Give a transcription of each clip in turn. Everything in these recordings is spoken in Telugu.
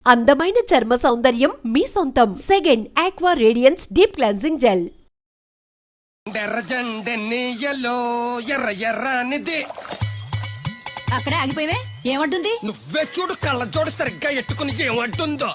అందమైన చర్మ సౌందర్యం మీ సొంతం. Second aqua radiance deep cleansing gel. ఎర్ర ఎర్రనిది అక్కడే ఆగిపోయావే, ఏమంటుంది? నువ్వే చూడు, కళ్ళజోడు సరిగ్గా ఎట్టుకుని ఏమంటుందో.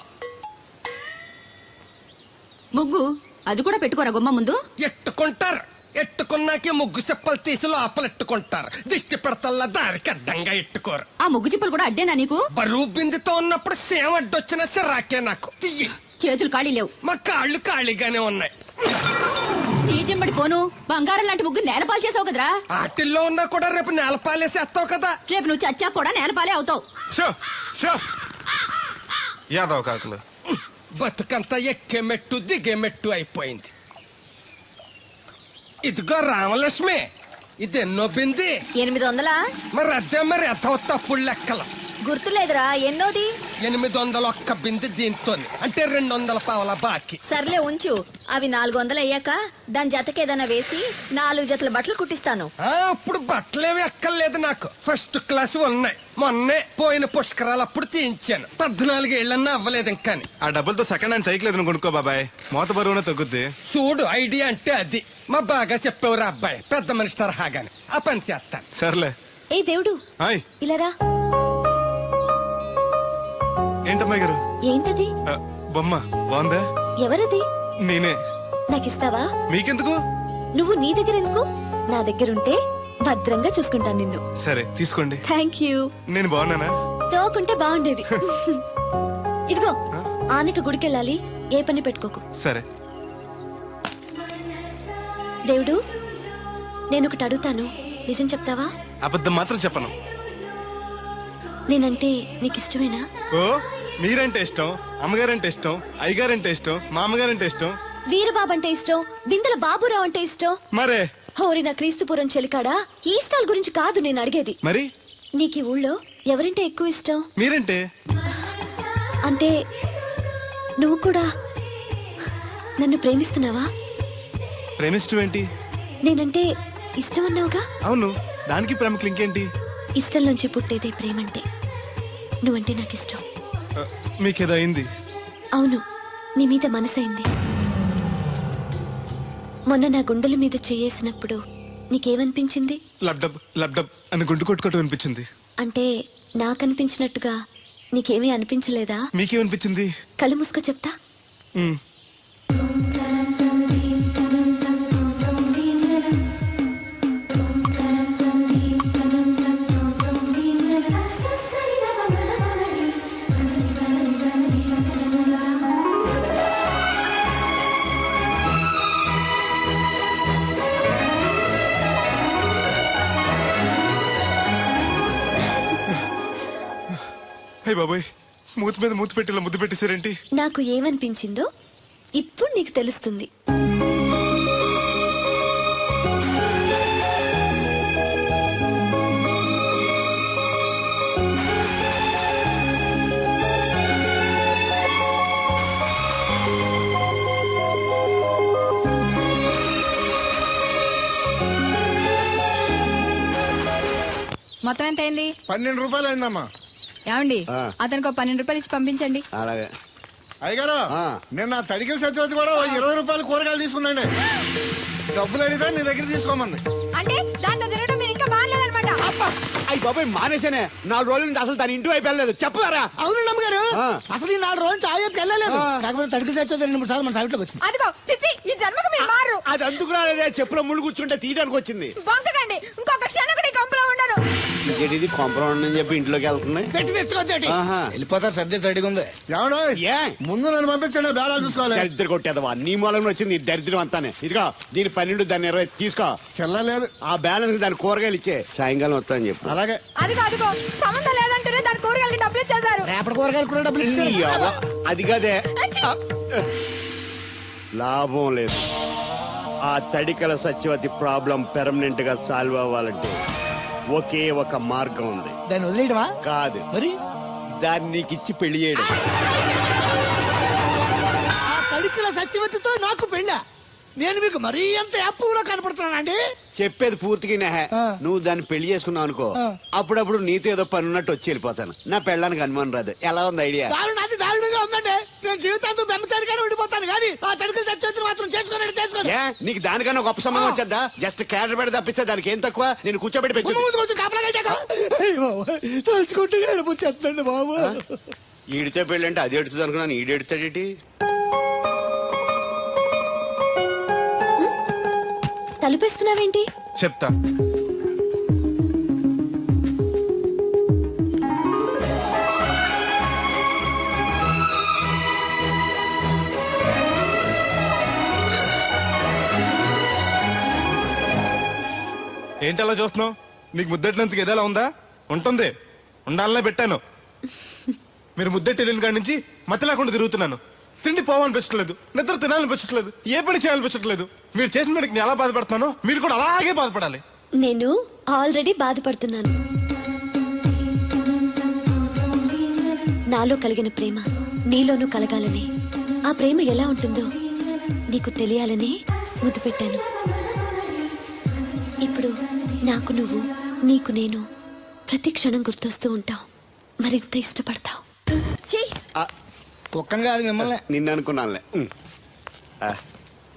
ముగ్గు అది కూడా పెట్టుకోరా గుమ్మ ముందు. ఎట్టుకుంటారు, ఎట్టుకున్నాకే ముగ్గు చెప్పలు తీసి లోపలెట్టుకుంటారు. దిష్టి పెడతల్లా దారికి అడ్డంగా ఎట్టుకోరు. ఆ ముగ్గు చిప్పలు కూడా అడ్డేనా నీకు? బరువు బిందుతో ఉన్నప్పుడు సేమ అడ్డొచ్చిన సిరాకే నాకు. తీయి. చేతులు ఖాళీ లేవు, మా కాళ్ళు ఖాళీగానే ఉన్నాయి. నీ చెంబడి పోను బంగారం లాంటి ముగ్గు నేలపాలు చేసావు కదరా. ఆటిల్లో ఉన్నా కూడా రేపు నేలపాలేసేస్తావు కదా. రేపు నువ్వు చచ్చా కూడా నేలపాలే అవుతావు. యాదవ్ కాకులు బతుకంతా ఎక్కే మెట్టు దిగే మెట్టు అయిపోయింది. ఇదిగో రామలక్ష్మి, ఇది ఎన్నో బింది? 800. మరి అదే మరి అథవ తప్పుడు లెక్కలు. గుర్తులేదురా, ఎన్నోది? 801 బింది దీంతో, అంటే 200 పావల బాకీ. సర్లే ఉంచు, అవి 400 అయ్యాక దాని జతకేదైనా వేసి 4 జతల బట్టలు కుట్టిస్తాను. అప్పుడు బట్టలేవి ఎక్కర్లేదు నాకు, ఫస్ట్ క్లాస్ ఉన్నాయి. మొన్నే పోయిన పుష్కరాలు అప్పుడు తీయించాను. 14 ఏళ్ళన్నా అవ్వలేదు ఇంకా. ఆ డబ్బులతో సెకండ్ హ్యాండ్ సైకిల్ ఏదైనా కొనుక్కో బాబాయ్, మోత బరువునే తగ్గుద్ది. చూడు, ఐడియా అంటే అది. మా బాగా చెప్పేవారు అబ్బాయి, పెద్ద మనిషి తరహాగాని. ఆ పని చేస్తాను. సర్లే. ఏ దేవుడు, హాయ్. ఇలారా. ఏంటమ్మాయి గారు? ఏంటది? బొమ్మ బాగుందా? ఎవరది? నేనే. నాకిస్తావా? మీకెందుకు? నువ్వు నీ దగ్గర ఎందుకు? నా దగ్గరుంటే భద్రంగా చూసుకుంటాను నిన్ను. సరే తీసుకోండి. Thank you. నేను బాగున్నానా? తోకుంటే బాగుండేది. ఇదిగో, ఆనక గుడికెళ్ళాలి, ఏ పని పెట్టుకోకు. సరే. దేవుడు, నేను ఒకటి అడుగుతాను, నిజం చెప్తావా? అబద్ధం మాత్రం చెప్పను. నేనంటే నీకు ఇష్టమేనా? ఓ, మీరంటే ఇష్టం, అమ్మగారంటే ఇష్టం, అయ్యగారంటే ఇష్టం, మామగారంటే ఇష్టం, వీరబాబు అంటే ఇష్టం, బిందెల బాబురావు అంటే ఇష్టం. మరే హోరి నా క్రీస్తుపురం చెలికాడా, ఈ స్టాల్ గురించి కాదు నేను అడిగేది. మరి నీకు ఈ ఊళ్ళో ఎవరంటే ఎక్కువ ఇష్టం? మీరంటే. అంటే నువ్వు కూడా నన్ను ప్రేమిస్తున్నావా? ప్రేమిష్టం ఏంటి? నేనంటే ఇష్టం అన్నావుగా. అవును, దానికి ప్రేమకు ఇంకేంటి? ఇష్టం నుంచి పుట్టేదే ప్రేమంటే. నువ్వంటే నాకు ఇష్టం. మీకేదో అయింది? అవును, నీ మీద మనసైంది. మొన్న నా గుండెల మీద చేయేసినప్పుడు నీకేమనిపించింది? లబ్డబ్ లబ్డబ్ అని గుండు కొట్టుకోవటం అనిపించింది. అంటే నాకనిపించినట్టుగా నీకేమీ అనిపించలేదా? మీకేమనిపించింది? కళ్ళు మూసుకో చెప్తా. అయ్య బాబాయ్, మూతి మీద మూతి పెట్టేలా ముద్దు పెట్టేశారేంటి? నాకు ఏమనిపించిందో ఇప్పుడు నీకు తెలుస్తుంది. మొత్తం ఎంత అయింది? 12 రూపాయలు అయిందమ్మా. ఏమండి, అతనికి 12 రూపాయలు ఇచ్చి పంపించండి. అలాగే. అయ్యగారు, నేను నా తడికిల సత్యవతి కూడా 20 రూపాయలు కూరగాయలు తీసుకుందండి. డబ్బులు అడిగితే నీ దగ్గర తీసుకోమంది. అంటే దాంతో తిరగడం మీరు ఇంకా మారలేదన్నమాట. అయ్యి బాబాయ్, మానేశానే. 4 రోజుల నుంచి అసలు తన ఇంటి వైపు వెళ్ళలేదు. చెప్పారా? అవును నమ్మగారు, అసలు ఈ 4 రోజులు నుంచి ఆ వైపు వెళ్ళలేదు. కాకపోతే తడికిల సత్యవతి 2-3 సార్లు మన సైట్లోకి వచ్చింది. అదిగో చిచ్చి, ఈ జన్మకు మీరు మారు. అది అందుకు రాలేదే, చెప్పులో ముళ్ళు కూర్చుంటే తీయడానికి వచ్చింది. బొంకకండి, ఇంకొక క్షణం కూడా ఈ కంపులో ఉండను. ఇది కాంపౌండ్ అని చెప్పి ఇంట్లోకి వెళ్తుంది. వెళ్ళిపోతారు, సర్ది రెడీగా ఉంది. ఎవడో ముందు నన్ను పంపించండి, బేరాలు చూసుకోవాలి. దరిద్ర కొట్టేదవా, నీ మూలంలో వచ్చింది దరిద్రం అంతానే. ఇదిగో, దీని 12, దాన్ని 20 తీసుకో. చెల్లలేదు. ఆ బ్యాలెన్స్ దాని కూరగాయలు ఇచ్చే, సాయంకాలం వస్తా అని చెప్పు. అలాగే. అదిగో సంబంధం లేదంటూనే దాని కూరగాయలకి డబ్బులు ఇచ్చేశారు. రేపటి కూరగాయలు కూడా డబ్బులు ఇచ్చారు. అది కదే, లాభం లేదు. ఆ తడికల సత్యవతి ప్రాబ్లం పెర్మనెంట్ గా సాల్వ్ అవ్వాలంటే ఒకే ఒక మార్గం ఉంది. దాన్ని వదిలేయడమా? కాదు, మరి దాన్ని నీకిచ్చి పెళ్లి చేయడం. ఆ తడికల సత్యవతితో నాకు పెళ్ళా? నేను మీకు మరీ ఎంత అప్పులో కనపడుతున్నానండి? చెప్పేది పూర్తిగా నెహ. నువ్వు దాన్ని పెళ్లి చేసుకున్నావు అనుకో, అప్పుడప్పుడు నీతో ఏదో పని ఉన్నట్టు వచ్చి వెళ్ళిపోతాను. నా పెళ్ళానికి అనుమానం రాదు. ఎలా ఉంది ఐడియా? దారుణాది దారుణంగా ఉందండి. నేను జీవితాంతం బెమ్మసారిగానే ఉండిపోతాను కానీ ఆ తడికలు చచ్చి మాత్రం చేసుకోండి. ఏ నీకు దానికన్నా గొప్ప సంబంధం వచ్చేద్దా? జస్ట్ క్యాడర్ పెడితే తప్పిస్తే దానికి ఏం తక్కువ? నేను కూర్చోబెట్టి పెంచు. తలుచుకుంటే వెళ్ళిపోతుందండి బాబు. ఈడితే పెళ్ళి అంటే అది ఎడుతుంది అనుకున్నాను. ఈడు ఎడుతాడేటి? తలుపేస్తున్నావేంటి? చెప్తా. ఏంటి అలా చూస్తున్నావు? నీకు ముద్దెట్టినందుకు ఏదైనా ఉందా? ఉంటుంది. ఉండాలనే పెట్టాను. మీరు ముద్దెట్టి వెళ్ళిన కాడి నుంచి మతి లేకుండా తిరుగుతున్నాను. తిండి పోవాలనిపించట్లేదు, నిద్ర తినాలనిపించట్లేదు, ఏ పని చేయాలనిపించట్లేదు. మీరు చేసిన పనికి నేను ఎలా బాధపడుతున్నానో మీరు కూడా అలాగే బాధపడాలి. నేను ఆల్రెడీ బాధపడుతున్నాను. నాలో కలిగిన ప్రేమ నీలోనూ కలగాలని, ఆ ప్రేమ ఎలా ఉంటుందో నీకు తెలియాలని ముద్దు పెట్టాను. ఇప్పుడు నాకు నువ్వు, నీకు నేను ప్రతి క్షణం గుర్తొస్తూ ఉంటావు. మరింత ఇష్టపడతావు. కుక్కను కాదు మిమ్మల్ని. నిన్ను అనుకున్నానులే.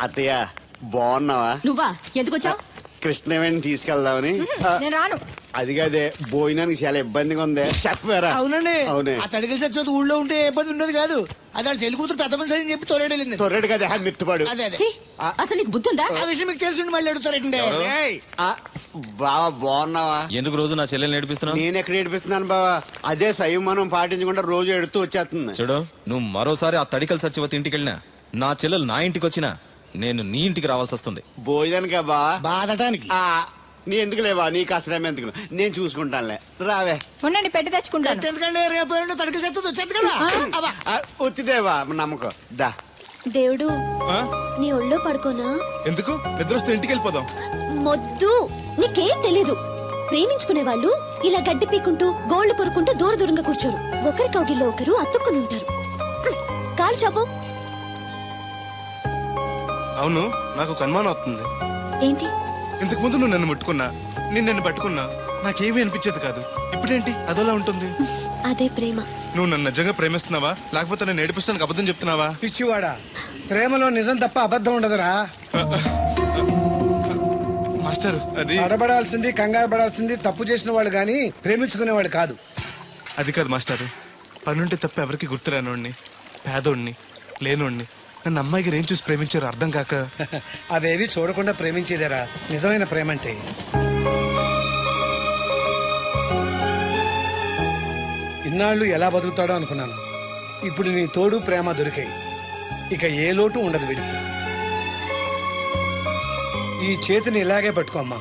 అత్తయ్య బాగున్నావా? నువ్వా? ఎందుకు వచ్చావు? కృష్ణవేణి తీసుకెళ్దామని. నేను రాను. అది కాదే, భోజనానికి చాలా ఇబ్బందిగా ఉంది. చెప్పారా? అవునండి. అవునే. ఆ తడికలు చచ్చి ఊళ్ళో ఉంటే ఏ ఇబ్బంది ఉండదు కాదు. అది చెల్లి కూతురు పెద్ద మనిషి అని చెప్పి తోలేడెళ్ళింది. తొర్రెడు కదా మిత్తుపాడు. అదే అదే. ఛీ, అసలు నీకు బుద్ధి ఉందా? ఆ విషయం మీకు తెలిసి మళ్ళీ అడుగుతారండి. బావా బాగున్నావా? ఎందుకు రోజు నా చెల్లెల్ని నేర్పిస్తున్నావు? నేను ఎక్కడ ఏడిపిస్తున్నాను బావా? అదే సంయమనం పాటించకుండా రోజు ఎడుతూ వచ్చేస్తుంది. చూడు, నువ్వు మరోసారి ఆ తడికల సత్యవతి ఇంటికి వెళ్ళినా, నా చెల్లెలు నా ఇంటికి వచ్చినా, నేను నీ ఇంటికి రావాల్సి వస్తుంది. భోజనానికా బావా? బాధటానికి. నీ ఎందుకు లేవా? నీకు అసలేం ఎందుకు, నేను చూసుకుంటానులే. రావే. ఉండండి, పెట్టి తెచ్చుకుంటాను. ఎందుకంటే రేపు తడికలు చచ్చి వచ్చేది కదా. ఒత్తిదేవా నమ్మకం. దా. దేవుడు, నీ ఒళ్ళో పడుకోనా? ఎందుకు? నిద్ర వస్తే ఇంటికి వెళ్ళిపోదాం. మొద్దు, నీకేం తెలీదు. ప్రేమించుకునే వాళ్ళు ఇలా గడ్డి పీకుంటూ గోళ్లు కొరుకుంటూ దూర దూరంగా కూర్చోరు. ఒకరి కౌగిల్లో ఒకరు అతుక్కుని ఉంటారు. కాలు చాపు. అవును, నాకు ఒక అనుమానం అవుతుంది. ఏంటి? ఇంతకు ముందు నువ్వు నన్ను ముట్టుకున్నా, నేను నన్ను పట్టుకున్నా, నాకేమీ అనిపించేది కాదు. ఇప్పుడేంటి అదోలా ఉంటుంది? అదే ప్రేమ. నువ్వు నన్ను నిజంగా ప్రేమిస్తున్నావా, లేకపోతే నేను ఏడిపిస్తానికి అబద్ధం చెప్తున్నావా? పిచ్చివాడా, ప్రేమలో నిజం తప్ప అబద్ధం ఉండదురా. మాస్టర్, అది అడబడాల్సింది, కంగారు పడాల్సింది తప్పు చేసిన వాళ్ళు గాని ప్రేమించుకునేవాడు కాదు. అది కాదు మాస్టర్. పనుంటే తప్ప ఎవరికి గుర్తురానోడిని, పేదోడిని, లేనోడిని నన్ను అమ్మాయి గారు ఏం చూసి ప్రేమించారో అర్థం కాక. అవేవి చూడకుండా ప్రేమించేదేరా నిజమైన ప్రేమ అంటే. ఇన్నాళ్ళు ఎలా బతుకుతాడో అనుకున్నాను. ఇప్పుడు నీ తోడు ప్రేమ దొరికాయి. ఇక ఏ లోటు ఉండదు వీడికి. ఈ చేతిని ఇలాగే పట్టుకోమ్మా.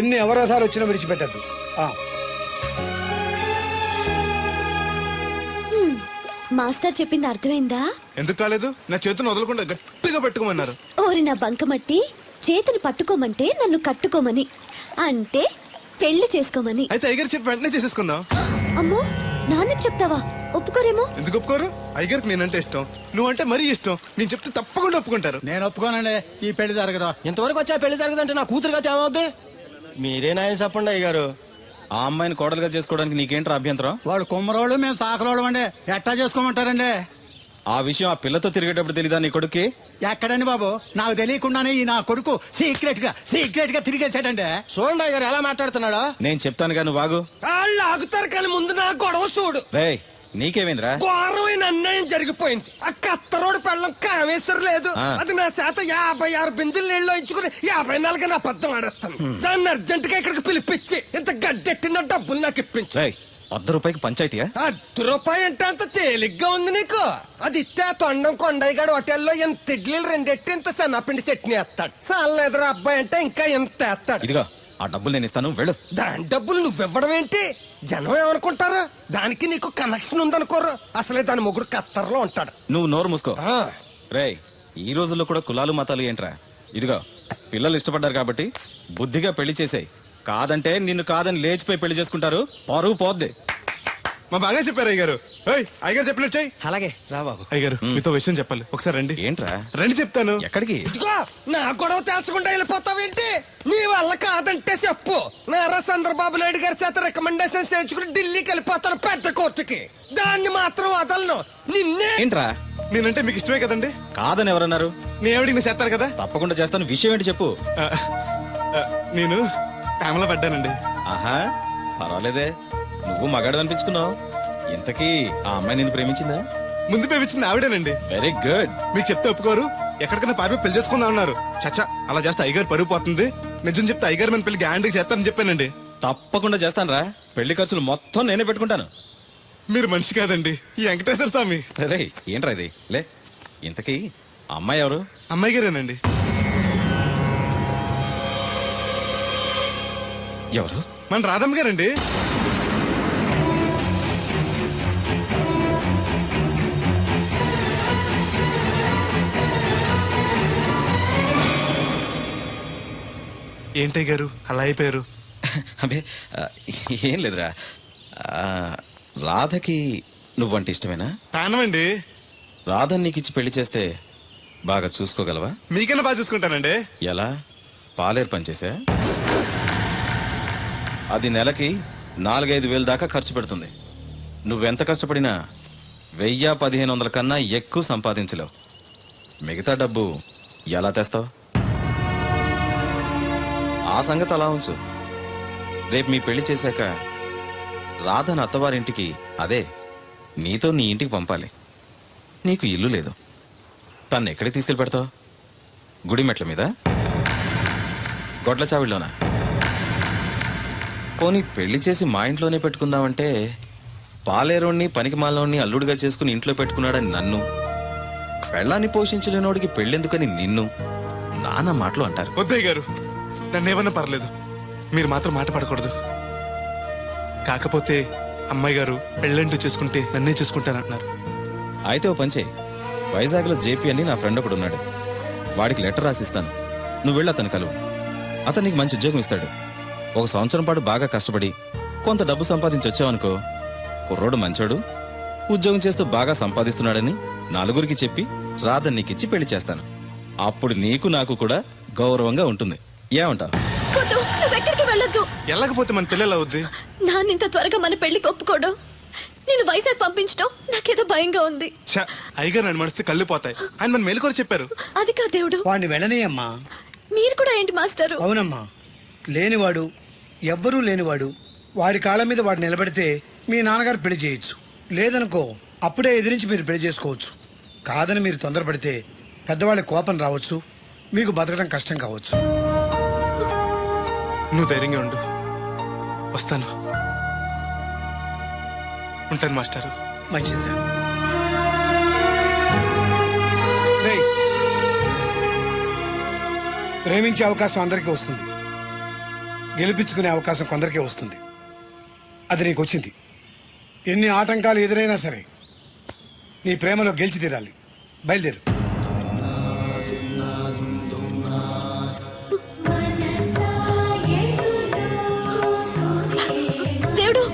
ఎన్ని అవరోధాలు వచ్చినా విడిచిపెట్టద్దు. మాస్టర్ చెప్పింది అర్థమైందా? ఎందుకు కాలేదు? నా చేతిని వదలకుండా గట్టిగా పెట్టుకోమన్నారు. ఓరి నా బంకమట్టి, చేతిని పట్టుకోమంటే నన్ను కట్టుకోమని, అంటే పెళ్లి చేసుకోమని. అయితే అయ్యగారు చెప్పి వెంటనే చేసేసుకుందాం. అమ్మో, నాన్నకి చెప్తావా? ఒప్పుకోరేమో. ఎందుకు ఒప్పుకోరు? అయ్యగారికి నేనంటే ఇష్టం, నువ్వంటే మరీ ఇష్టం. నేను చెప్తే తప్పకుండా ఒప్పుకుంటారు. నేను ఒప్పుకోనండి. ఈ పెళ్లి జరగదు. ఇంతవరకు వచ్చా పెళ్లి జరగదంటే నా కూతురుగా ఏమవుద్ది? మీరే నాయం చెప్పండి అయ్యగారు. ఆ అమ్మాయిని కోడలుగా చేసుకోవడానికి నీకేంట్రా అభ్యంతరం? వాడు కుమ్మరోళ్ళు, మేము సాకరోళ్ళు అండి. ఎట్టా చేసుకోమంటారండి? ఆ విషయం ఆ పిల్లతో తిరిగేటప్పుడు తెలీదా నీ కొడుక్కి? ఎక్కడండి బాబు, నాకు తెలియకుండానే ఈ నా కొడుకు సీక్రెట్ గా తిరిగేసాడండి. చూడండి అయ్యగారు ఎలా మాట్లాడుతున్నాడా. నేను చెప్తానుగా, నువ్వు వాగు. వాళ్ళు ఆగుతారు కానీ ముందు నా గొడవ చూడు. రేయ్, నీకేమైందిరా? ఘోరమైన అన్యాయం జరిగిపోయింది. ఆ కత్తరోడు పెళ్ళం కామేశ్వరం లేదు. అది నా చేత 56 బిందులు నీళ్ళు ఇచ్చుకుని 54 నా అబద్ధం ఆడేస్తాను. దాన్ని అర్జెంట్ గా ఇక్కడికి పిలిపించి ఇంత గడ్డెట్టిన డబ్బులు నాకు ఇప్పించు. రేయ్, ₹100 పంచాయతీయా? ₹1 అంటే అంత తేలిగ్గా ఉంది నీకు? అది ఇస్తే ఆ తొండం కొండయ్యగాడు హోటల్లో ఎంత ఇడ్లీలు 2 ఎట్టి ఇంత సన్నపిండి చట్నీ వేస్తాడు. సాల ఎదురు అబ్బాయి అంటే ఇంకా ఎంత వేస్తాడు. ఇదిగో ఆ డబ్బులు నేను ఇస్తాను, వెళ్ళు. దాని డబ్బులు నువ్వివ్వడం ఏంటి? జనం ఏమనుకుంటారు? దానికి నీకు కనెక్షన్ ఉందనుకోరు. అసలే దాని ముగ్గురు కత్తర్లో ఉంటాడు. నువ్వు నోరు మూసుకో. రేయ్, ఈ రోజుల్లో కూడా కులాలు మతాలు ఏంట్రా? ఇదిగో, పిల్లలు ఇష్టపడ్డారు కాబట్టి బుద్ధిగా పెళ్లి చేసేయ్. కాదంటే నిన్ను కాదని లేచిపోయి పెళ్లి చేసుకుంటారు, పరువు పోద్ది. మా బాగా చెప్పారు అయ్యగారు. అయ్యగారు చెప్పినట్టు చెయ్యి. అలాగే రా బాబు. అయ్యగారు మీతో విషయం చెప్పాలి, ఒకసారి రండి. ఏంట్రా? రండి చెప్తాను. ఎక్కడికి? ఇదిగో నా గొడవ తెలుసుకుంటా వెళ్ళిపోతావేంటి? నీ వల్ల కాదంటే చెప్పు. నారా చంద్రబాబు నాయుడు గారి చేత రికమెండేషన్ చేయించుకుని ఢిల్లీకి వెళ్ళిపోతాను పెద్ద కోర్టుకి. దాన్ని మాత్రం వదలను. నిన్నే. ఏంట్రా? నేనంటే మీకు ఇష్టమే కదండి. కాదని ఎవరన్నారు? నేను ఎవడికి చేస్తాను కదా. తప్పకుండా చేస్తాను. విషయం ఏంటి చెప్పు. నేను ప్రేమలో పడ్డానండి. ఆహా, పర్వాలేదే, నువ్వు మగాడు అనిపించుకున్నావు. ఇంతకీ ఆ అమ్మాయి నిన్ను ప్రేమించిందా? ముందు పేపించింది ఆవిడేనండి. Very good. మీకు చెప్తే ఒప్పుకోరు, ఎక్కడికైనా పారిపోయి పెళ్లి చేసుకుందా ఉన్నారు. చచ్చా, అలా చేస్తే అయ్యగారు పరుగు పోతుంది. నిజం చెప్తే అయ్యగారు మన పెళ్లి గ్యాండ్కి చేస్తానని చెప్పానండి. తప్పకుండా చేస్తాను రా. పెళ్లి ఖర్చులు మొత్తం నేనే పెట్టుకుంటాను. మీరు మనిషి కాదండి, ఈ వెంకటేశ్వర స్వామి. రే, ఏంట్రా ఇది? లే, ఇంతకీ ఆ అమ్మాయి ఎవరు? అమ్మాయి గారేనండి. ఎవరు? మన రాధమ్మ గారండి. ఏంటయ్య గారు అలా అయిపోయారు? అబే, ఏం లేదురా. రాధకి నువ్వంటే ఇష్టమేనా? ప్రాణమండి. రాధని నీకిచ్చి పెళ్లి చేస్తే బాగా చూసుకోగలవా? మీకైనా బాగా చూసుకుంటానండి. ఎలా? పాలేరు పనిచేసా? అది నెలకి 4-5 వేలు దాకా ఖర్చు పెడుతుంది. నువ్వెంత కష్టపడినా 1000-1500 కన్నా ఎక్కువ సంపాదించలేవు. మిగతా డబ్బు ఎలా తెస్తావు? ఆ సంగతి అలా ఉంచు. రేపు మీ పెళ్లి చేశాక రాధను అత్తవారింటికి, అదే నీతో నీ ఇంటికి పంపాలి. నీకు ఇల్లు లేదు. తను ఎక్కడికి తీసుకెళ్ళి పెడతావు? గుడి మెట్ల మీద? గొడ్ల చావిడిలోనా? పోనీ పెళ్లి చేసి మా ఇంట్లోనే పెట్టుకుందామంటే పాలేరోణ్ణి పనికి మాలోని అల్లుడిగా చేసుకుని ఇంట్లో పెట్టుకున్నాడని నన్ను, పెళ్ళాన్ని పోషించలేనోడికి పెళ్ళెందుకని నిన్ను నానా మాటలు అంటారు. వద్దయ్య గారు, నన్ను ఏమన్నా పర్లేదు, మీరు మాత్రం మాట పడకూడదు. కాకపోతే అమ్మాయి గారు పెళ్ళంటూ చేసుకుంటే నన్నే చేసుకుంటానంటున్నారు. అయితే ఓ పంచే, వైజాగ్లో జేపీ అని నా ఫ్రెండ్ ఒకడు ఉన్నాడు. వాడికి లెటర్ రాసిస్తాను. నువ్వు వెళ్ళి అతను కలువు. అతను నీకు మంచి ఉద్యోగం ఇస్తాడు. 1 సంవత్సరం పాటు బాగా కష్టపడి కొంత డబ్బు సంపాదించి వచ్చావనుకో, కుర్రోడు మంచోడు, ఉద్యోగం చేస్తూ బాగా సంపాదిస్తున్నాడని నలుగురికి చెప్పి రాధని నీకిచ్చి పెళ్లి చేస్తాను. అప్పుడు నీకు నాకు కూడా గౌరవంగా ఉంటుంది. ఏమంటావు? వద్దు, నువ్వెక్కడికి వెళ్ళొద్దు. వెళ్ళకపోతే మన పిల్లలు అవుద్ది. నాన్న ఇంత త్వరగా మన పెళ్లికి ఒప్పుకోవడం, నేను వైజాగ్ పంపించడం నాకేదో భయంగా ఉంది. అయ్యగారు నన్ను మనసు కళ్ళు పోతాయి. ఆయన మన మేలుకొని చెప్పారు. అది కా దేవుడు. వాడిని వెళ్ళనీయమ్మా. మీరు కూడా ఏంటి మాస్టారు? అవునమ్మా, లేనివాడు, ఎవ్వరూ లేనివాడు, వాడి కాళ్ళ మీద వాడు నిలబడితే మీ నాన్నగారు పెళ్లి చేయొచ్చు. లేదనుకో, అప్పుడే ఎదిరించి మీరు పెళ్లి చేసుకోవచ్చు. కాదని మీరు తొందరపడితే పెద్దవాళ్ళ కోపం రావచ్చు, మీకు బతకడం కష్టం కావచ్చు. నువ్వు ధైర్యంగా ఉండు, వస్తాను. ఉంటాను మాస్టారు. మంచిదిరా. రేయ్, ప్రేమించే అవకాశం అందరికీ వస్తుంది, గెలిపించుకునే అవకాశం కొందరికే వస్తుంది. అది నీకు వచ్చింది. ఎన్ని ఆటంకాలు ఎదురైనా సరే నీ ప్రేమలో గెలిచి తీరాలి. బయలుదేరు. దేవుడు,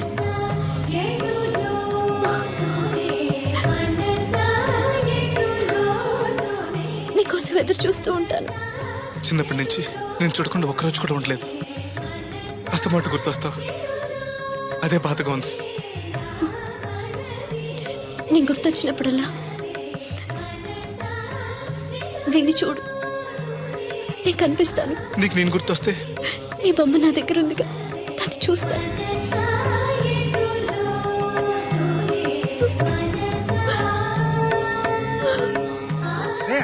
నీకోసం ఎదురు చూస్తూ ఉంటాను. చిన్నప్పటి నుంచి నేను చూడకుండా ఒక్కరోజు కూడా ఉండలేదు. అస్తమాట గుర్తొస్తావు, అదే బాధగా ఉంది. నేను గుర్తొచ్చినప్పుడల్లా దీన్ని చూడు, నేను కనిపిస్తాను. నీకు నేను గుర్తొస్తే? నీ బొమ్మ నా దగ్గర ఉందిగా, దాన్ని చూస్తాను.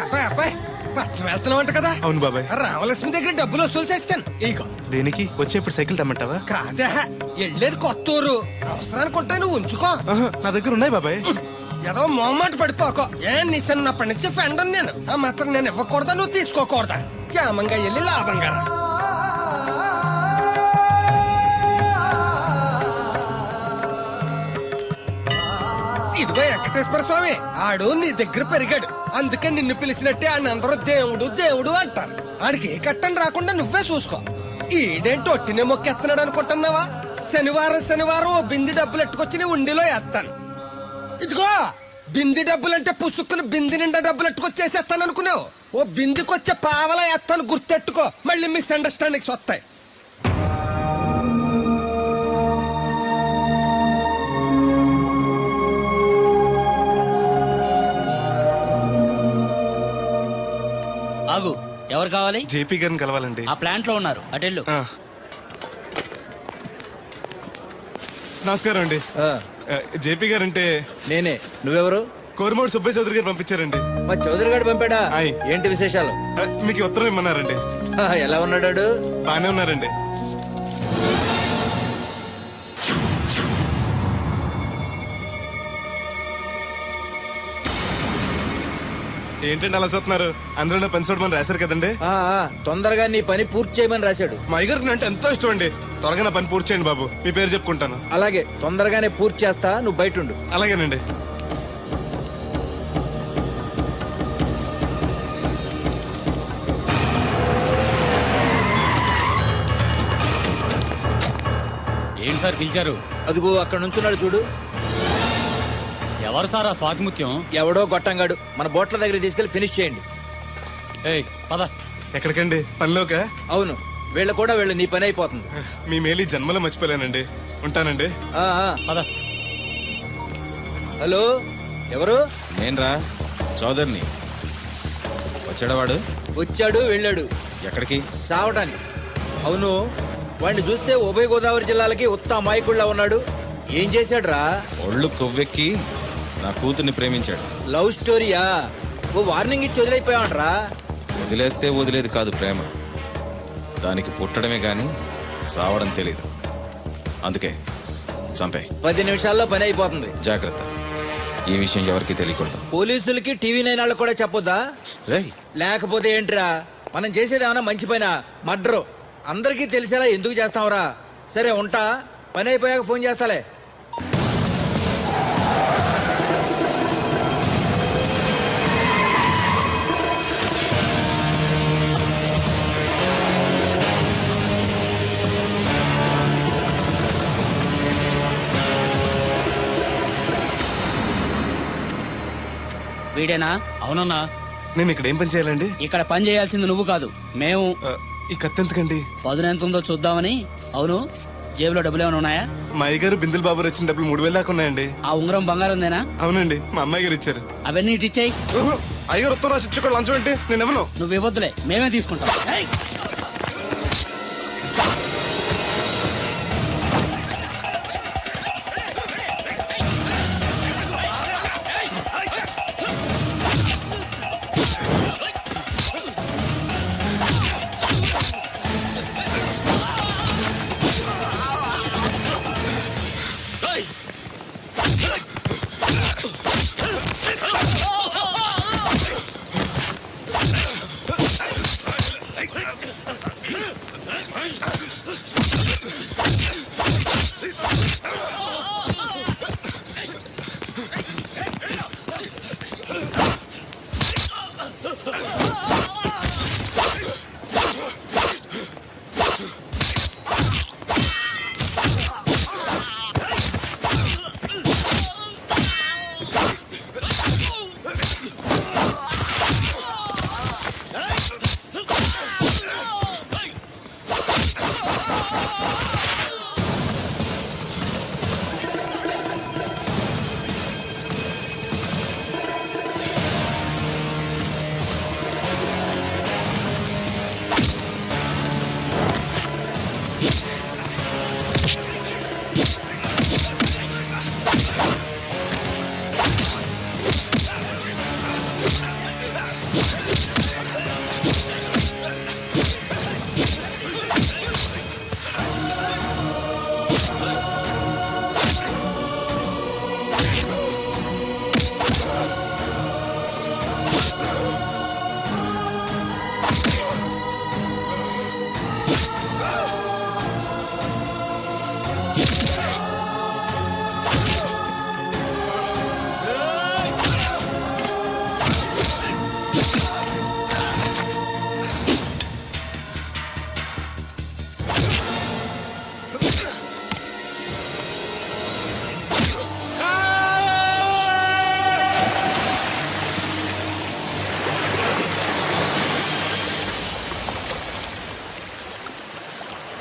అబ్బాయి అబ్బాయి పట్నం వెళ్తున్నావంట కదా? అవును బాబాయ్. రామలక్ష్మి దగ్గర డబ్బులు వసూలు చేస్తాను. ఇగో. దేనికి? వచ్చేప్పుడు సైకిల్ తెమ్మంటావా? కాదా, వెళ్ళేది కొత్తూరు, అవసరానికి ఉంటాయి, నువ్వు ఉంచుకో. నా దగ్గర ఉన్నాయి బాబాయ్. ఏదో మొహమాట పడిపోకో. నీ చిన్నప్పటి నుంచి ఫ్రెండ్ నేను. ఆ మాత్రం నేను ఇవ్వకూడదా, నువ్వు తీసుకోకూడదా? క్షేమంగా వెళ్ళి లాభంగా రా. ఇదిగో వెంకటేశ్వర స్వామి, ఆడు నీ దగ్గర పెరిగాడు, అందుకే నిన్ను పిలిచినట్టే ఆయన అందరూ దేవుడు దేవుడు అంటారు. ఆడికి ఏ కట్టం రాకుండా నువ్వే చూసుకో. ఈడేంటి ఒట్టినే మొక్కెత్తనాడు అనుకుంటున్నావా? శనివారం ఓ బింది డబ్బులు ఎట్టుకొచ్చి నీ ఉండిలో వేస్తాను. ఇదిగో బింది డబ్బులంటే పుసుక్కుని బింది నిండా డబ్బులు ఎట్టుకొచ్చేసేస్తాను అనుకున్నావు. ఓ బిందికొచ్చే పావలా వేస్తాను, గుర్తెట్టుకో. మళ్ళీ మిస్అండర్స్టాండింగ్స్ వస్తాయి. ఆగు, ఎవరు కావాలి? జేపీ గారిని కలవాలండి. ఆ ప్లాంట్ లో ఉన్నారు, అటెళ్ళు. ఆ. నమస్కారం అండి. జేపీ గారు అంటే నేనే. నువ్వెవరు? కోరమూడు సుబ్బయ్య చౌదరి గారు పంపించారండి. మా చౌదరి గారు పంపాడా? ఆయ్. ఏంటి విశేషాలు? మీకు ఈ ఉత్తరం ఇమ్మన్నారండి. ఎలా ఉన్నాడు? బానే ఉన్నారండి. ఏంటండి అలా చూస్తున్నారు? అందరూ పని చూడమని రాశారు కదండి. తొందరగా నీ పని పూర్తి చేయమని రాశాడు. మా అయ్యగారికి అంటే ఎంతో ఇష్టం అండి. త్వరగా నా పని పూర్తి చేయండి బాబు. మీ పేరు చెప్పుకుంటాను. అలాగే, తొందరగానే పూర్తి చేస్తా, నువ్వు బయట ఉండు. అలాగేనండి. ఏంటి సార్ పిలిచారు? అదిగో అక్కడ నుంచున్నాడు చూడు. ఎవరు సార్ ఆ స్వాతిముత్యం? ఎవడో గొట్టంగాడు. మన బోట్ల దగ్గర తీసుకెళ్లి ఫినిష్ చేయండి. ఏయ్ పద. ఎక్కడికండి? పనిలోక? అవును, వీళ్ళ కూడా వీళ్ళు, నీ పని అయిపోతుంది. మీ మేలు జన్మలో మర్చిపోలేనండి. ఉంటానండి. పద. హలో, ఎవరు? నేనరా, చౌదరిని. వచ్చాడవాడు? వచ్చాడు, వెళ్ళాడు. ఎక్కడికి? చావటానికి. అవును, వాడిని చూస్తే ఉభయ గోదావరి జిల్లాలకి ఉత్త అమాయకుళ్ళ ఉన్నాడు. ఏం చేశాడు రా? ఒళ్ళు కొవ్వెక్కి నా కూతుర్ని ప్రేమించాడు. లవ్ స్టోరీయా? ఓ వార్నింగ్ ఇచ్చి వదిలైపోయావంట్రా. వదిలేస్తే వదిలేది కాదు ప్రేమ. దానికి పుట్టడమే గాని చావడం తెలీదు. అందుకే చంపే. 10 నిమిషాల్లో పని అయిపోతుంది. జాగ్రత్త, ఈ విషయం ఎవరికి తెలియకూడదు. పోలీసులకి టీవీ 9 వాళ్ళకి కూడా చెప్పొద్దా? రేయ్, లేకపోతే ఏంట్రా, మనం చేసేది ఏమన్నా మంచి పైన మర్డరు. అందరికీ తెలిసేలా ఎందుకు చేస్తావురా? సరే ఉంటా, పని అయిపోయాక ఫోన్ చేస్తాలే. వీడేనా? అవునన్నా. నేను ఇక్కడ ఏం పని చేయాలండి? ఇక్కడ పని చేయాల్సింది నువ్వు కాదు, మేము. ఈ కత్తి ఎందుకండి? పదును ఎంత ఉందో చూద్దామని. అవును, జేబులో డబ్బులు ఏమైనా ఉన్నాయా? మా అయ్యగారు బిందులు బాబు వచ్చిన డబ్బులు 3000 దాకా ఉన్నాయండి. ఆ ఉంగరం బంగారం ఉందేనా? అవునండి, మా అమ్మాయి గారు ఇచ్చారు. అవన్నీ ఇటు ఇచ్చేయి. అయ్యగారు ఉత్తరం రాసి ఇచ్చుకోవాలి. లంచం ఏంటి? నేను ఇవ్వను. నువ్వు ఇవ్వద్దులే, మేమే తీసుకుంటాం. ఏయ్!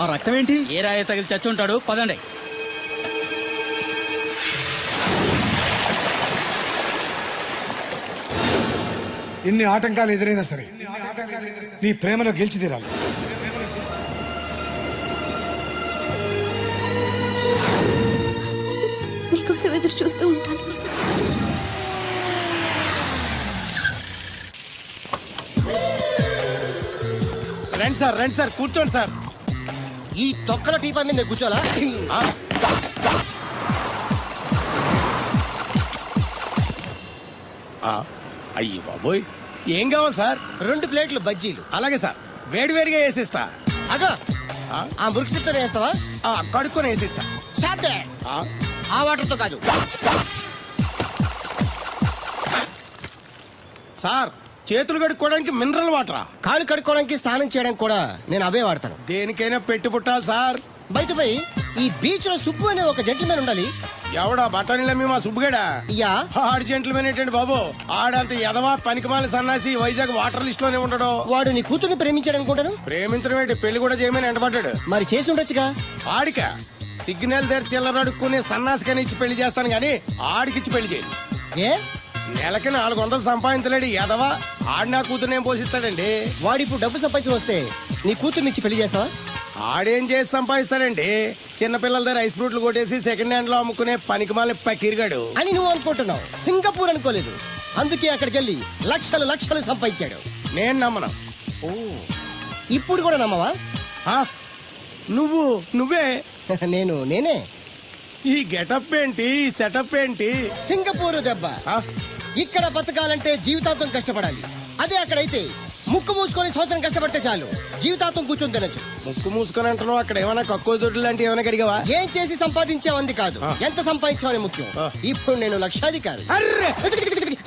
ఆ రక్తం ఏంటి? ఏ రాయ తగిలి చచ్చి ఉంటాడు, పదండి. ఎన్ని ఆటంకాలు ఎదురైనా సరే నీ ప్రేమలో గెలిచి తీరాలి. నీకోసం ఎదురు చూస్తూ ఉంటాను. రండి సార్ కూర్చోండి సార్. ఈ తొక్కల టీపా మీద కూర్చోాలా? అయ్యి బాబోయ్, ఏం కావాలి సార్? 2 ప్లేట్లు బజ్జీలు. అలాగే సార్, వేడివేడిగా వేసిస్తా. అగో ఆ మురికి చెప్తాను వేస్తావా? కడుక్కొని వేసిస్తా. Stop they. ఆ వాటర్తో కాదు సార్, చేతులు కడుక్కోవడానికి మినరల్ వాటరా? కాళ్ళు కడుక్కోవడానికి స్నానం చేయడానికి కూడా నేను అవే వాడతాను. దేనికైనా పెట్టి పుట్టాలి సార్. బయట పోయి ఈ బీచ్ లో సుబ్బు అనే ఒక జెంటిల్మెన్ ఉండాలి. ఎవడా బఠానీలమ్మి మా సుబ్బుగడా? యా. ఆడు జెంట్లమెన్ ఏంటండి బాబు? ఆడంత ఎదవా పనికిమాల సన్నాసి వైజాగ్ వాటర్ లిస్ట్ లోనే ఉండడు. వాడు నీ కూతుర్ని ప్రేమించాడు అనుకుంటాను. ప్రేమించడం ఏంటి, పెళ్లి కూడా చేయమని ఎంటబడ్డాడు. మరి చేసి ఉండొచ్చుగా. ఆడిక సిగ్నల్ దగ్గర చిల్లరడుక్కునే సన్నాసికని ఇచ్చి పెళ్లి చేస్తాను గానీ ఆడికిచ్చి పెళ్లి చేయను. ఏ నెలకి 400 సంపాదించలేడు ఎదవా. ఆడి నా కూతురు ఏం పోషిస్తాడండి? వాడు ఇప్పుడు డబ్బు సంపాదించి వస్తే నీ కూతుర్ని ఇచ్చి పెళ్లి చేస్తావా? ఆడేం చేసి సంపాదిస్తాడండి? చిన్నపిల్లల దగ్గర ఐస్ ఫ్రూట్లు కొట్టేసి సెకండ్ హ్యాండ్ లో అమ్ముకునే పనికిమాల పకీర్గాడు అని నువ్వు అనుకుంటున్నావు. సింగపూర్ అనుకోలేదు. అందుకే అక్కడికి వెళ్ళి లక్షలు లక్షలు సంపాదించాడు. నేను నమ్మను. ఇప్పుడు కూడా నమ్మవా? ఆ? నువ్వే నేనే. ఈ గెటప్ ఏంటి, ఈ సెటప్ ఏంటి? సింగపూర్ దెబ్బ. ఆ? ఇక్కడ బతకాలంటే జీవితాంతం కష్టపడాలి. అదే అక్కడైతే ముక్కు మూసుకొని సంవత్సరం కష్టపడితే చాలు, జీవితాంతం కూర్చొని తినచ్చు. ముక్కు మూసుకొని అంటున్నావు, అక్కడ ఏమైనా కక్కువ దొడ్లు లాంటి ఏమైనా అడిగావా? ఏం చేసి సంపాదించావంది కాదు, ఎంత సంపాదించావని ముఖ్యం. ఇప్పుడు నేను లక్షాధికారి. అర్రే,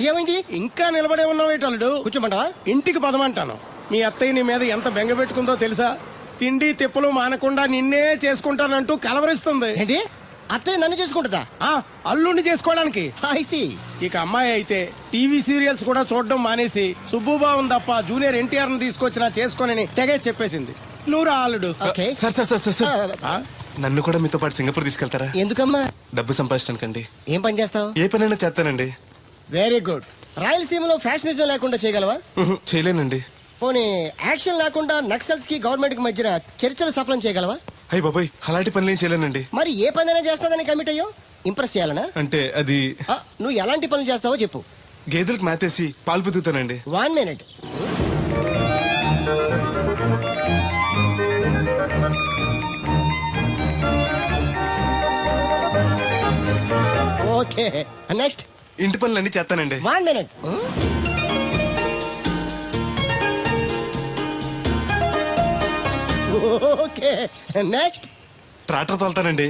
ఏమైంది? ఇంకా నిలబడే ఉన్నావు ఏటల్లుడు? కూర్చోమంటావా? ఇంటికి పదమంటాను. మీ అత్తయ్య నీ మీద ఎంత బెంగ పెట్టుకుందో తెలుసా? తిండి తిప్పలు మానకుండా నిన్నే చేసుకుంటానంటూ కలవరిస్తుంది. ఏంటి? అత్తయ్య నన్ను చేసుకుంటుందా? అల్లుడిని చేసుకోవడానికి. I see. ఇక అమ్మాయి అయితే టీవీ సీరియల్స్ కూడా చూడడం మానేసి సుబ్బుబాబుని తప్ప జూనియర్ ఎన్టీఆర్ ని తీసుకొచ్చినా చేసుకోనని తెగే చెప్పేసింది. నువ్వు రా అల్లుడు. Okay. సార్ నన్ను కూడా మీతో పాటు సింగపూర్ తీసుకెళ్తారా? ఎందుకమ్మా? డబ్బు సంపాదించడానికండి. ఏం పని చేస్తావు? ఏ పనైనా చేస్తానండి. Very good. రాయలసీమలో ఫ్యాషనిజం లేకుండా చేయగలవా? చేయలేనండి. పోనీ యాక్షన్ లేకుండా నక్సల్స్ కి గవర్నమెంట్ కి మధ్యన చర్చలు సఫలం చేయగలవా? అయ్యి బాబాయ్, అలాంటి పనులు ఏం చేయలేనండి. మరి ఏ పనైనా చేస్తాదని కమిట్ అయ్యో? ఇంప్రెస్ చేయాలనా? అంటే అది నువ్వు ఎలాంటి పనులు చేస్తావో చెప్పు. గేదెలకు మేతేసి పాలు పుదుగుతానండి. 1 minute. Okay, next. ఇంటి పనులన్నీ చేస్తానండి. 1 minute. Okay, next. ట్రాక్టర్ తోలుతానండి.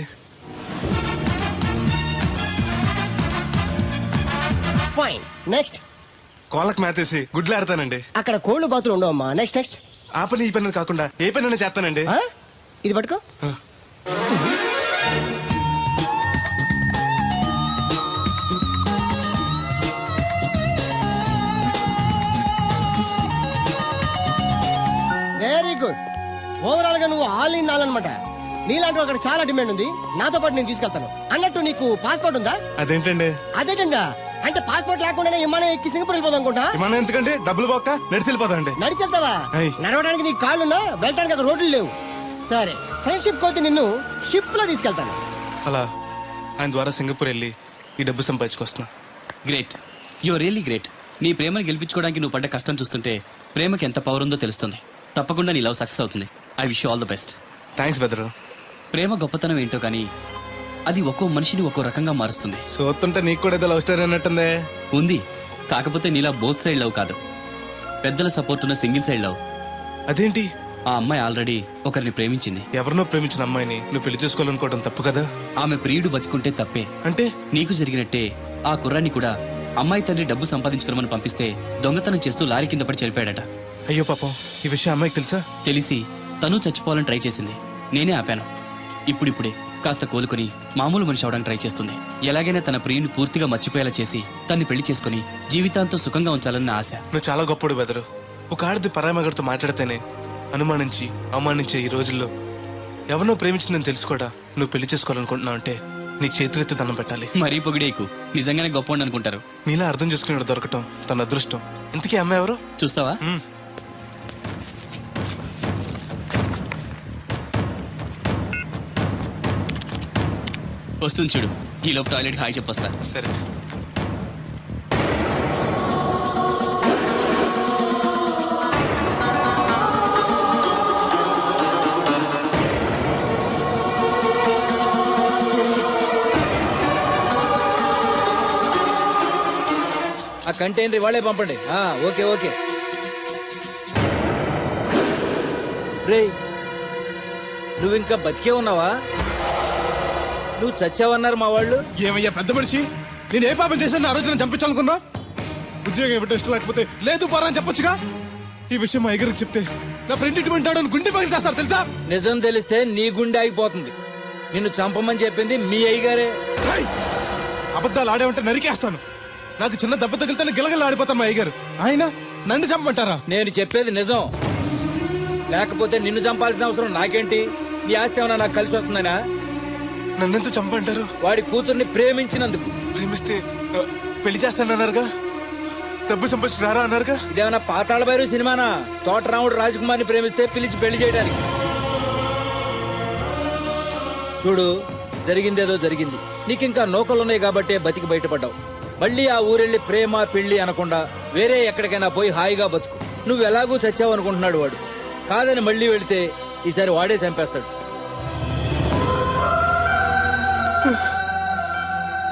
Fine, next. కోళ్ళకు మేతేసి గుడ్లు ఆడతానండి. అక్కడ కోళ్ళు బాతులు ఉండవమ్మా. Next next. ఆ పని ఈ పని కాకుండా ఏ పనైనా చేస్తానండి. ఇది పట్టుకో. Very good. ఓవరాల్ గా నువ్వు ఆల్ ఇన్ ఆల్ అనమాట. నీలాంటి అక్కడ చాలా డిమాండ్ ఉంది. నాతో పాటు నేను తీసుకెళ్తాను. అన్నట్టు నీకు పాస్పోర్ట్ ఉందా? అదేంటండి? అదేటంగా అంటే పాస్పోర్ట్ లేకుండానే విమానం ఎక్కి సింగపూర్ వెళ్ళిపోదాం అనుకుంటా. విమానం ఎందుకంటే డబ్బులు పోక నడిచి వెళ్ళిపోతానండి. నడిచి వెళ్తావా? నడవడానికి నీకు కాళ్ళున్నా, వెళ్ళడానికి అక్కడ రోడ్లు లేవు. సరే, ఫ్రెండ్షిప్ కోతి నిన్ను షిప్ లో తీసుకెళ్తాను. అలా ఆయన ద్వారా సింగపూర్ వెళ్ళి ఈ డబ్బు సంపాదించుకొస్తున్నా. Great, your really great. నీ ప్రేమను గెలిపించుకోవడానికి నువ్వు పడ్డ కష్టం చూస్తుంటే ప్రేమకి ఎంత పవర్ ఉందో తెలుస్తుంది. తప్పకుండా నీ లవ్ సక్సెస్ అవుతుంది. I wish all the best. Thanks బెదరు. ప్రేమ గొప్పతనం ఏంటో కానీ అది ఒక్కో మనిషిని ఒక్కో రకంగా మారుస్తుంది. చూస్తుంటే నీకు కూడా ఏదో లవ్ స్టోరీ అన్నట్టుందే. ఉంది, కాకపోతే నీలా బోత్ సైడ్ లవ్ కాదు, పెద్దల సపోర్ట్ ఉన్న సింగిల్ సైడ్ లవ్. అదేంటి? ఆ అమ్మాయి ఆల్రెడీ ఒకరిని ప్రేమించింది. ఎవరినో ప్రేమించిన అమ్మాయిని నువ్వు పెళ్లి చేసుకోవాలనుకోవడం తప్పు కదా? ఆమె ప్రియుడు బతికుంటే తప్పే. అంటే నీకు జరిగినట్టే ఆ కుర్రాన్ని కూడా అమ్మాయి తండ్రి డబ్బు సంపాదించుకోమని పంపిస్తే దొంగతనం చేస్తూ లారీ కింద పడి చనిపోయాడట. అయ్యో పాపం, ఈ విషయం అమ్మాయికి తెలుసా? తెలిసి తను చచ్చిపోవాలని ట్రై చేసింది. నేనే ఆపాను. ఇప్పుడిప్పుడే కాస్త కోలుకొని మామూలు మనిషి అవడానికి ట్రై చేస్తుంది. ఎలాగైనా తన ప్రియుని పూర్తిగా మర్చిపోయేలా చేసి తన్ని పెళ్లి చేసుకుని జీవితాంతం సుఖంగా ఉంచాలన్న ఆశ. నువ్వు చాలా గొప్పడు బెదరు. ఒక ఆడది పరామగడితో మాట్లాడితేనే అనుమానించి అవమానించే ఈ రోజుల్లో ఎవరినో ప్రేమించిందని తెలుసు కూడా నువ్వు పెళ్లి చేసుకోవాలనుకుంటున్నావు అంటే నీకు చేతులెత్తి దండం పెట్టాలి. మరీ పొగిడేకు, నిజంగానే గొప్ప అనుకుంటారు. నీలా అర్థం చేసుకునేవాడు దొరకటం తన అదృష్టం. ఇంతకీ అమ్మాయి ఎవరు? చూస్తావా? వస్తుంది చూడు. ఈ లోపు టాయిలెట్ హాయ్ చెప్పొస్తా. సరే. ఆ కంటైనర్ వాళ్ళే పంపండి. Okay okay. రే, నువ్వు ఇంకా బతికే ఉన్నావా? నువ్వు చచ్చావన్నారు మా వాళ్ళు. ఏమయ్యా పెద్ద మనిషి, నేను ఏ పాపం చేశాను? ఆ రోజు నేను చంపించాలనుకున్నా. ఉద్యోగం ఇవ్వటం ఇష్టం లేకపోతే లేదు పోరా అని చెప్పొచ్చుగా. ఈ విషయం మా అయ్యగారికి చెప్తే నా ఫ్రెండ్ ఇటువంటి వాడు గుండె పగిలి చేస్తారు తెలుసా? నిజం తెలిస్తే నీ గుండె ఆగిపోతుంది. నిన్ను చంపమని చెప్పింది మీ అయ్యగారే. అబద్ధాలు ఆడేమంటే నరికేస్తాను. నాకు చిన్న దెబ్బ తగిలితే గిలగల ఆడిపోతాను మా అయ్యగారు. ఆయన నన్ను చంపమంటారా? నేను చెప్పేది నిజం. లేకపోతే నిన్ను చంపాల్సిన అవసరం నాకేంటి? నీ ఆస్తి ఏమన్నా నాకు కలిసి వస్తుందనా? నన్నెంత చంపంటారు? వాడి కూతుర్ని ప్రేమించినందుకు. ప్రేమిస్తే పెళ్లి చేస్తానన్నారుగా, డబ్బు సంపాదించి రారా అన్నారుగా. ఇదేమన్నా పాతాళ భైరవ సినిమానా? తోటరాముడు రాజకుమార్ని ప్రేమిస్తే పిలిచి పెళ్లి చేయడానికి. చూడు, జరిగిందేదో జరిగింది. నీకింకా నౌకలున్నాయి కాబట్టే బతికి బయటపడ్డావు. మళ్ళీ ఆ ఊరెళ్ళి ప్రేమ పెళ్లి అనకుండా వేరే ఎక్కడికైనా పోయి హాయిగా బతుకు. నువ్వు ఎలాగూ చచ్చావు అనుకుంటున్నాడు వాడు. కాదని మళ్ళీ వెళితే ఈసారి వాడే చంపేస్తాడు.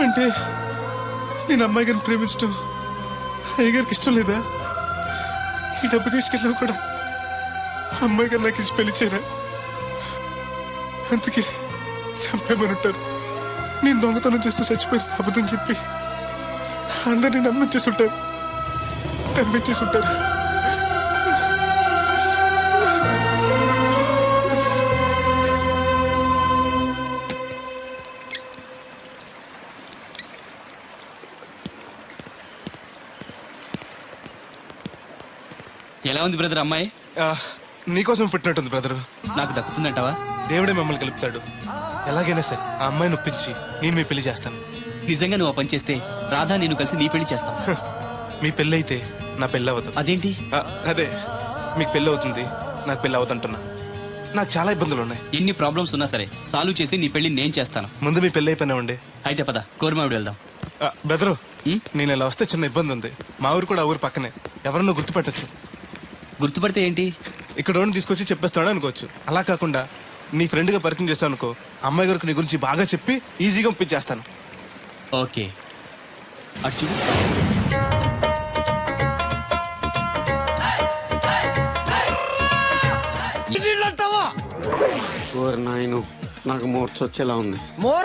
అంటే నేను అమ్మాయి గారిని ప్రేమించడం అయ్యగారికి ఇష్టం లేదా? ఈ డబ్బు తీసుకెళ్ళినా కూడా అమ్మాయి గారు నాకు ఇచ్చి పెళ్లి చేయరా? అందుకే చంపేమని ఉంటారు. నేను దొంగతనం చేస్తూ చచ్చిపోయి అబద్ధం చెప్పి అందరినీ నమ్మించేస్తుంటారు. ఎలా ఉంది బ్రదర్ అమ్మాయి? నీకోసం పెట్టినట్టుంది బ్రదరు. నాకు దక్కుతుందంటావా? దేవుడే మిమ్మల్ని కలుపుతాడు. ఎలాగైనా సరే ఆ అమ్మాయిని ఒప్పించి నేను మీ పెళ్లి చేస్తాను. నిజంగా నువ్వు ఆ పని చేస్తే రాధా నేను కలిసి నీ పెళ్లి చేస్తాం. మీ పెళ్ళి అయితే నా పెళ్ళి అవ్వదు. అదేంటి? అదే, మీకు పెళ్ళి అవుతుంది, నాకు పెళ్ళి అవుతుంటున్నా. నాకు చాలా ఇబ్బందులు ఉన్నాయి. ఎన్ని ప్రాబ్లమ్స్ ఉన్నా సరే సాల్వ్ చేసి నీ పెళ్లి నేను చేస్తాను. ముందు మీ పెళ్ళి అయిపోయినావండి. అయితే పద, కోరమావిడి వెళ్దాం. బెదరు, నేను ఇలా వస్తే చిన్న ఇబ్బంది ఉంది. మా ఊరు కూడా ఆ ఊరు పక్కనే, ఎవరన్నా గుర్తుపట్టచ్చు. గుర్తుపడితే ఏంటి? ఇక్కడ ఓన్ తీసుకొచ్చి చెప్పేస్తాడు అనుకోవచ్చు. అలా కాకుండా నీ ఫ్రెండ్గా పరిచయం చేస్తాను అనుకో, అమ్మాయి గారికి నీ గురించి బాగా చెప్పి ఈజీగా పంపించేస్తాను. ఓకే, అటు చూడు. నాకు మూర్చొచ్చేలా ఉంది.